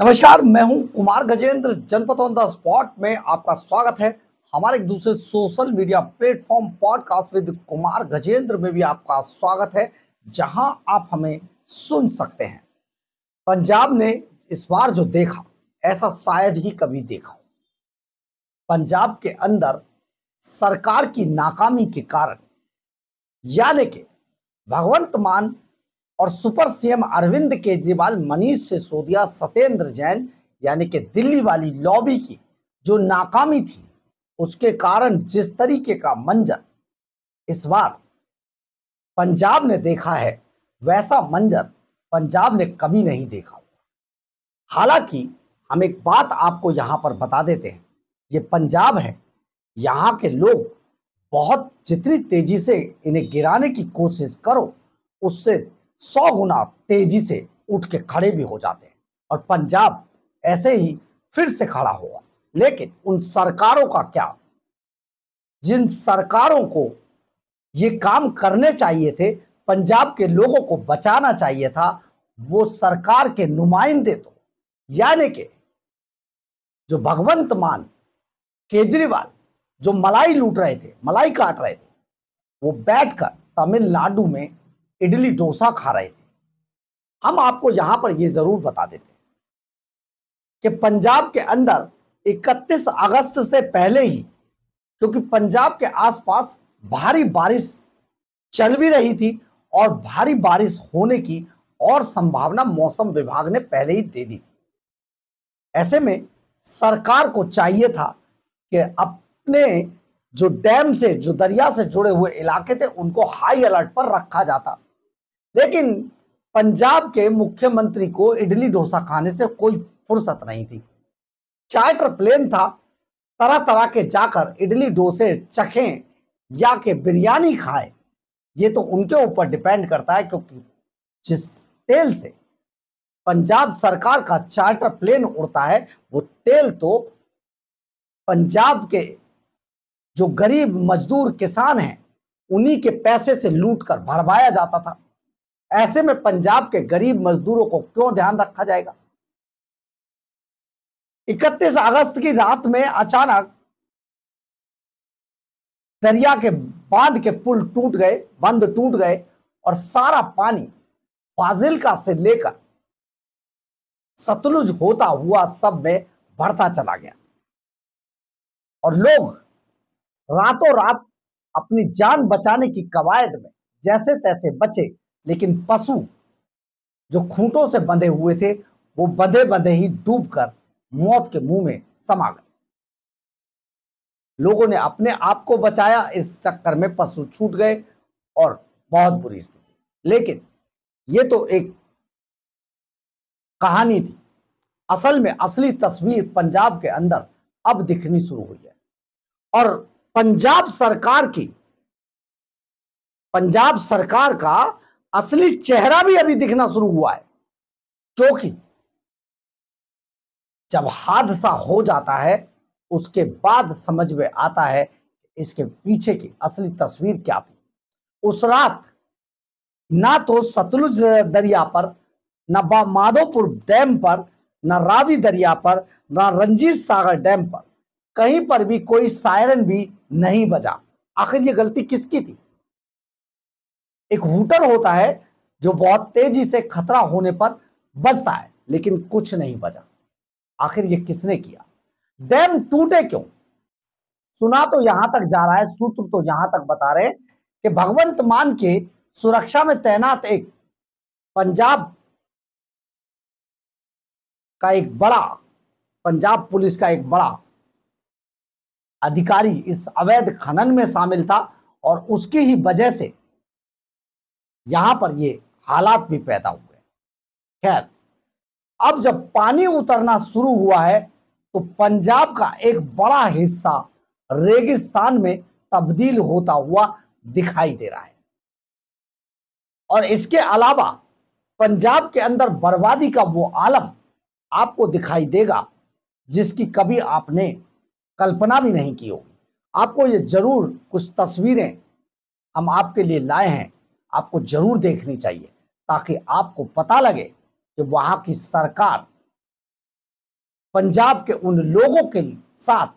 नमस्कार, मैं हूं कुमार गजेंद्र। जनपद ऑन द स्पॉट में आपका स्वागत है। हमारे एक दूसरे social media platform podcast with Kumar Gajendra में भी आपका स्वागत है, जहां आप हमें सुन सकते हैं। पंजाब ने इस बार जो देखा, ऐसा शायद ही कभी देखा हो। पंजाब के अंदर सरकार की नाकामी के कारण, यानी कि भगवंत मान और सुपर सीएम अरविंद केजरीवाल, मनीष सिसोदिया, सत्येंद्र जैन, यानी कि दिल्ली वाली लॉबी की जो नाकामी थी, उसके कारण जिस तरीके का मंजर इस बार पंजाब ने देखा है, वैसा मंजर पंजाब ने कभी नहीं देखा हुआ। हालांकि हम एक बात आपको यहां पर बता देते हैं, ये पंजाब है, यहाँ के लोग बहुत जितनी तेजी से इन्हें गिराने की कोशिश करो, उससे 100 गुना तेजी से उठ के खड़े भी हो जाते हैं और पंजाब ऐसे ही फिर से खड़ा होगा। लेकिन उन सरकारों का क्या, जिन सरकारों को ये काम करने चाहिए थे, पंजाब के लोगों को बचाना चाहिए था, वो सरकार के नुमाइंदे तो यानी कि जो भगवंत मान केजरीवाल, जो मलाई लूट रहे थे, मलाई काट रहे थे, वो बैठकर तमिलनाडु में इडली डोसा खा रहे थे। हम आपको यहां पर यह जरूर बता देते हैं कि पंजाब के अंदर 31 अगस्त से पहले ही, क्योंकि पंजाब के आसपास भारी बारिश चल भी रही थी और भारी बारिश होने की और संभावना मौसम विभाग ने पहले ही दे दी थी। ऐसे में सरकार को चाहिए था कि अपने जो डैम से, जो दरिया से जुड़े हुए इलाके थे, उनको हाई अलर्ट पर रखा जाता। लेकिन पंजाब के मुख्यमंत्री को इडली डोसा खाने से कोई फुर्सत नहीं थी। चार्टर प्लेन था, तरह तरह के जाकर इडली डोसे चखें या के बिरयानी खाएं, ये तो उनके ऊपर डिपेंड करता है, क्योंकि जिस तेल से पंजाब सरकार का चार्टर प्लेन उड़ता है, वो तेल तो पंजाब के जो गरीब मजदूर किसान हैं, उन्हीं के पैसे से लूट कर भरवाया जाता था। ऐसे में पंजाब के गरीब मजदूरों को क्यों ध्यान रखा जाएगा। 31 अगस्त की रात में अचानक दरिया के बांध के पुल टूट गए, बंद टूट गए और सारा पानी फाजिल्का से लेकर सतलुज होता हुआ सब में बढ़ता चला गया और लोग रातों रात अपनी जान बचाने की कवायद में जैसे तैसे बचे। लेकिन पशु जो खूंटों से बंधे हुए थे, वो बंधे बंधे ही डूबकर मौत के मुंह में समा गए। लोगों ने अपने आप को बचाया, इस चक्कर में पशु छूट गए और बहुत बुरी स्थिति। लेकिन ये तो एक कहानी थी। असल में असली तस्वीर पंजाब के अंदर अब दिखनी शुरू हुई है और पंजाब सरकार का असली चेहरा भी अभी दिखना शुरू हुआ है। क्योंकि जब हादसा हो जाता है, उसके बाद समझ में आता है इसके पीछे की असली तस्वीर क्या थी। उस रात ना तो सतलुज दरिया पर, ना माधोपुर डैम पर, ना रावी दरिया पर, ना रंजीत सागर डैम पर कहीं पर भी कोई सायरन भी नहीं बजा। आखिर ये गलती किसकी थी। एक हूटर होता है जो बहुत तेजी से खतरा होने पर बजता है, लेकिन कुछ नहीं बजा। आखिर ये किसने किया। डैम टूटे क्यों, सुना तो यहां तक जा रहा है, सूत्र तो यहां तक बता रहे हैं कि भगवंत मान के सुरक्षा में तैनात एक पंजाब पुलिस का एक बड़ा अधिकारी इस अवैध खनन में शामिल था और उसकी ही वजह से यहां पर ये हालात भी पैदा हुए। खैर, अब जब पानी उतरना शुरू हुआ है, तो पंजाब का एक बड़ा हिस्सा रेगिस्तान में तब्दील होता हुआ दिखाई दे रहा है और इसके अलावा पंजाब के अंदर बर्बादी का वो आलम आपको दिखाई देगा जिसकी कभी आपने कल्पना भी नहीं की होगी। आपको ये जरूर कुछ तस्वीरें हम आपके लिए लाए हैं, आपको जरूर देखनी चाहिए, ताकि आपको पता लगे कि वहां की सरकार पंजाब के उन लोगों के साथ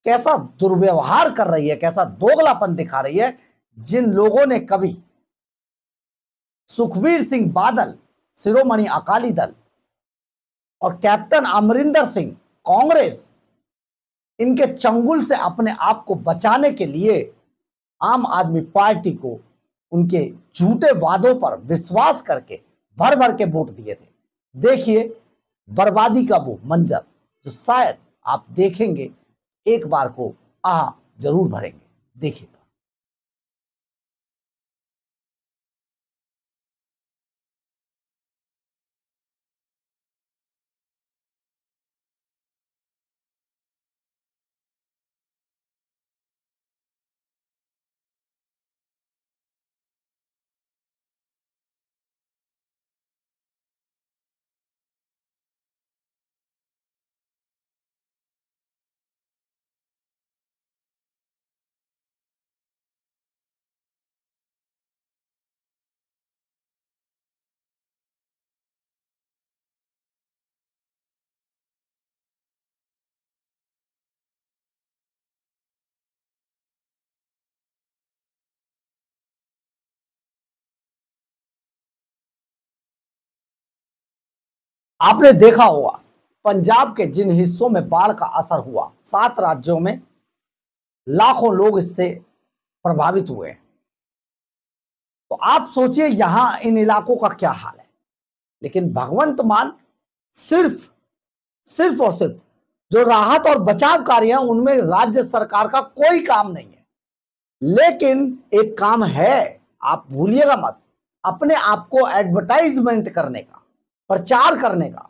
कैसा दुर्व्यवहार कर रही है, कैसा दोगलापन दिखा रही है, जिन लोगों ने कभी सुखबीर सिंह बादल शिरोमणि अकाली दल और कैप्टन अमरिंदर सिंह कांग्रेस, इनके चंगुल से अपने आप को बचाने के लिए आम आदमी पार्टी को उनके झूठे वादों पर विश्वास करके भर भर के वोट दिए थे। देखिए बर्बादी का वो मंजर जो शायद आप देखेंगे, एक बार को आह जरूर भरेंगे। देखिए आपने देखा होगा पंजाब के जिन हिस्सों में बाढ़ का असर हुआ, 7 राज्यों में लाखों लोग इससे प्रभावित हुए हैं। तो आप सोचिए यहां इन इलाकों का क्या हाल है। लेकिन भगवंत मान सिर्फ सिर्फ और सिर्फ जो राहत और बचाव कार्य है उनमें राज्य सरकार का कोई काम नहीं है। लेकिन एक काम है, आप भूलिएगा मत, अपने आप को एडवर्टाइजमेंट करने का, प्रचार करने का।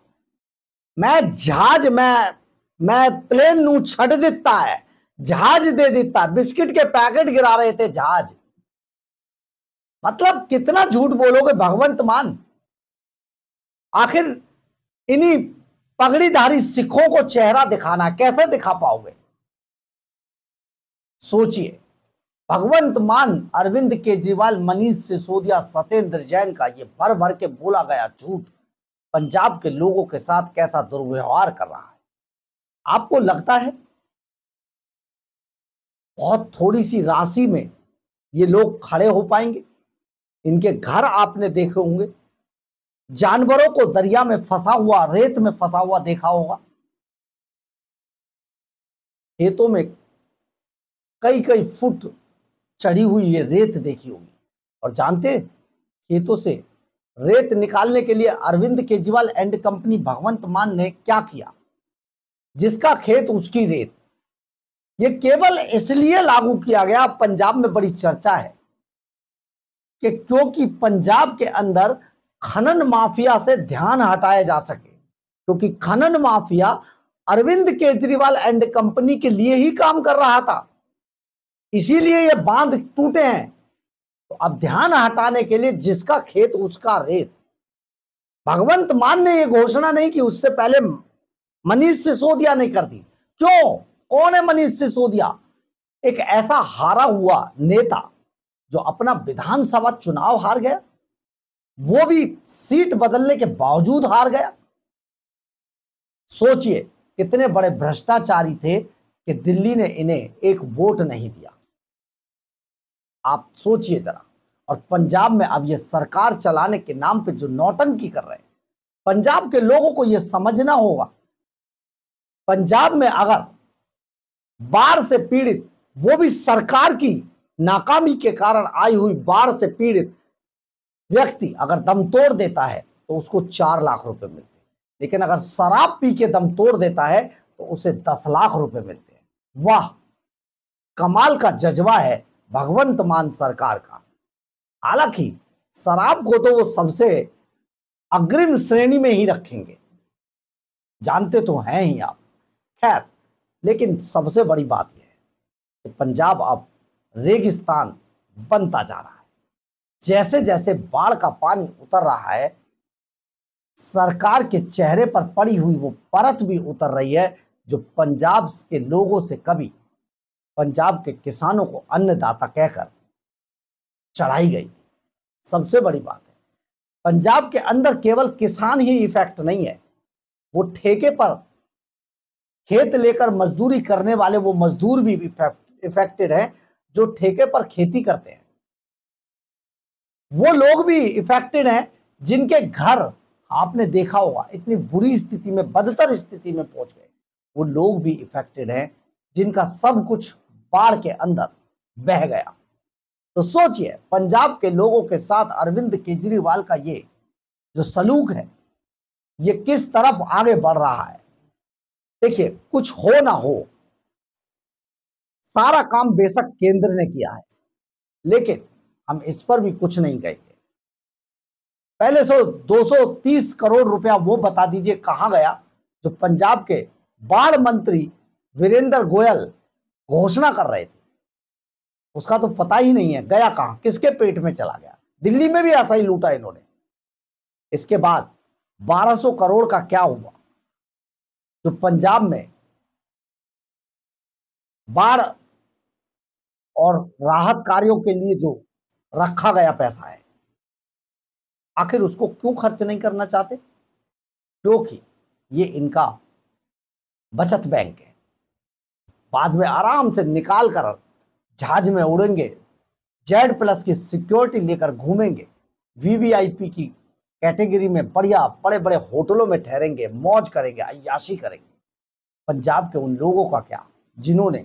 मैं जहाज मैं प्लेन नू छड़ देता है, जहाज दे देता, बिस्किट के पैकेट गिरा रहे थे जहाज। मतलब कितना झूठ बोलोगे भगवंत मान। आखिर इन्हीं पगड़ीधारी सिखों को चेहरा दिखाना कैसे दिखा पाओगे? सोचिए, भगवंत मान, अरविंद केजरीवाल, मनीष सिसोदिया, सत्येंद्र जैन का ये भर भर के बोला गया झूठ पंजाब के लोगों के साथ कैसा दुर्व्यवहार कर रहा है। आपको लगता है बहुत थोड़ी सी राशि में ये लोग खड़े हो पाएंगे? इनके घर आपने देखे होंगे, जानवरों को दरिया में फंसा हुआ, रेत में फंसा हुआ देखा होगा। खेतों में कई कई फुट चढ़ी हुई ये रेत देखी होगी। और जानते, खेतों से रेत निकालने के लिए अरविंद केजरीवाल एंड कंपनी भगवंत मान ने क्या किया? जिसका खेत उसकी रेत। ये केवल इसलिए लागू किया गया, पंजाब में बड़ी चर्चा है कि क्योंकि पंजाब के अंदर खनन माफिया से ध्यान हटाया जा सके, क्योंकि खनन mafia Arvind Kejriwal and company के लिए ही काम कर रहा था, इसीलिए ये बांध टूटे हैं। तो अब ध्यान हटाने के लिए जिसका खेत उसका रेत। भगवंत मान ने यह घोषणा नहीं की, उससे पहले मनीष सिसोदिया ने कर दी। क्यों? कौन है मनीष सिसोदिया? एक ऐसा हारा हुआ नेता जो अपना विधानसभा चुनाव हार गया, वो भी सीट बदलने के बावजूद हार गया। सोचिए कितने बड़े भ्रष्टाचारी थे कि दिल्ली ने इन्हें एक वोट नहीं दिया। आप सोचिए जरा। और पंजाब में अब ये सरकार चलाने के नाम पे जो नौटंकी कर रहे हैं, पंजाब के लोगों को यह समझना होगा। पंजाब में अगर बाढ़ से पीड़ित, वो भी सरकार की नाकामी के कारण आई हुई बाढ़ से पीड़ित व्यक्ति अगर दम तोड़ देता है तो उसको 4 लाख रुपए मिलते हैं। लेकिन अगर शराब पी के दम तोड़ देता है तो उसे 10 लाख रुपए मिलते हैं। वाह, कमाल का जज्बा है भगवंत मान सरकार का। हालांकि शराब को तो वो सबसे अग्रिम श्रेणी में ही रखेंगे, जानते तो हैं ही आप। खैर, लेकिन सबसे बड़ी बात यह है कि पंजाब अब रेगिस्तान बनता जा रहा है। जैसे जैसे बाढ़ का पानी उतर रहा है, सरकार के चेहरे पर पड़ी हुई वो परत भी उतर रही है जो पंजाब के लोगों से कभी पंजाब के किसानों को अन्नदाता कहकर चढ़ाई गई थी। सबसे बड़ी बात है, पंजाब के अंदर केवल किसान ही इफेक्ट नहीं है, वो ठेके पर खेत लेकर मजदूरी करने वाले वो मजदूर भी इफेक्टेड हैं जो ठेके पर खेती करते हैं। वो लोग भी इफेक्टेड हैं जिनके घर आपने देखा होगा इतनी बुरी स्थिति में, बदतर स्थिति में पहुंच गए। वो लोग भी इफेक्टेड हैं जिनका सब कुछ बाढ़ के अंदर बह गया। तो सोचिए पंजाब के लोगों के साथ अरविंद केजरीवाल का ये जो सलूक है ये किस तरफ आगे बढ़ रहा है। देखिए, कुछ हो ना हो, सारा काम बेशक केंद्र ने किया है, लेकिन हम इस पर भी कुछ नहीं कहेंगे। पहले 230 करोड़ रुपया वो बता दीजिए कहां गया जो पंजाब के बाढ़ मंत्री वीरेंद्र गोयल घोषणा कर रहे थे। उसका तो पता ही नहीं है गया कहां, किसके पेट में चला गया। दिल्ली में भी ऐसा ही लूटा इन्होंने। इसके बाद 1200 करोड़ का क्या हुआ जो पंजाब में बाढ़ और राहत कार्यों के लिए जो रखा गया पैसा है, आखिर उसको क्यों खर्च नहीं करना चाहते? क्योंकि ये इनका बचत बैंक है। बाद में आराम से निकाल कर जहाज में उड़ेंगे, Z+ की सिक्योरिटी लेकर घूमेंगे, VVIP की कैटेगरी में बढ़िया बड़े बड़े होटलों में ठहरेंगे, मौज करेंगे, अय्याशी करेंगे। पंजाब के उन लोगों का क्या जिन्होंने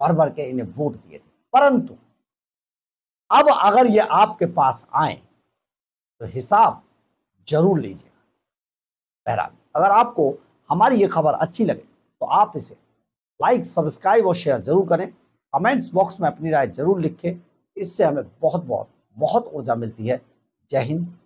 भर भर के इन्हें वोट दिए थे। परंतु अब अगर ये आपके पास आए तो हिसाब जरूर लीजिएगा। बहरहाल, अगर आपको हमारी ये खबर अच्छी लगे तो आप इसे लाइक, सब्सक्राइब और शेयर जरूर करें। कमेंट्स बॉक्स में अपनी राय जरूर लिखें। इससे हमें बहुत बहुत बहुत ऊर्जा मिलती है। जय हिंद,